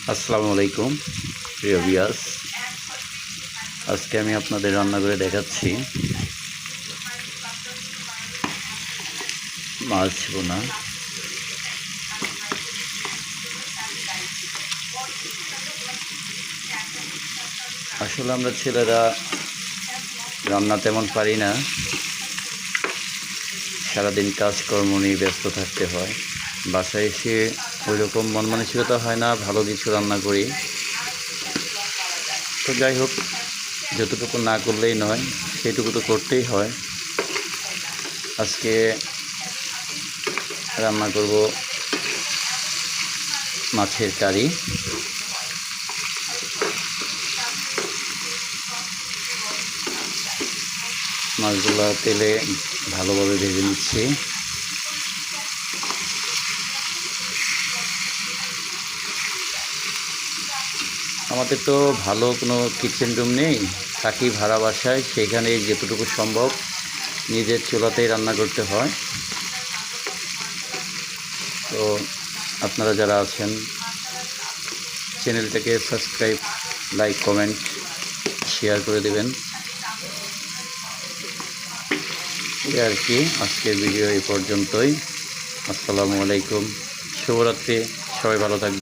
আসসালামু আলাইকুম প্রিয় ভিউয়ার্স। আজকে আমি আপনাদের রান্না করে দেখাচ্ছি মাছ ভুনা। আসলে আমরা ছেলেরা রান্না তেমন পারি না, সারাদিন কাজকর্ম নিয়ে ব্যস্ত থাকতে হয়। বাসায় এসে ওই রকম মন মানসিকতা হয় না ভালো কিছু রান্না করি। তো যাই হোক, যতটুকু না করলেই নয়, সেইটুকু তো করতেই হয়। আজকে রান্না করব মাছের কারি। মাছগুলো তেলে ভালোভাবে ভেজে নিচ্ছি। আমাদের তো ভালো কোনো কিচেন রুম নেই, থাকি ভাড়া বাসায়, সেখানে যেতটুকু সম্ভব নিজের চুলাতেই রান্না করতে হয়। তো আপনারা যারা আছেন চ্যানেলটাকে সাবস্ক্রাইব, লাইক, কমেন্ট, শেয়ার করে দেবেন। এই আর কি, আজকের ভিডিও এই পর্যন্তই। আসসালামু আলাইকুম, শুভরাত্রি, সবাই ভালো থাকবেন।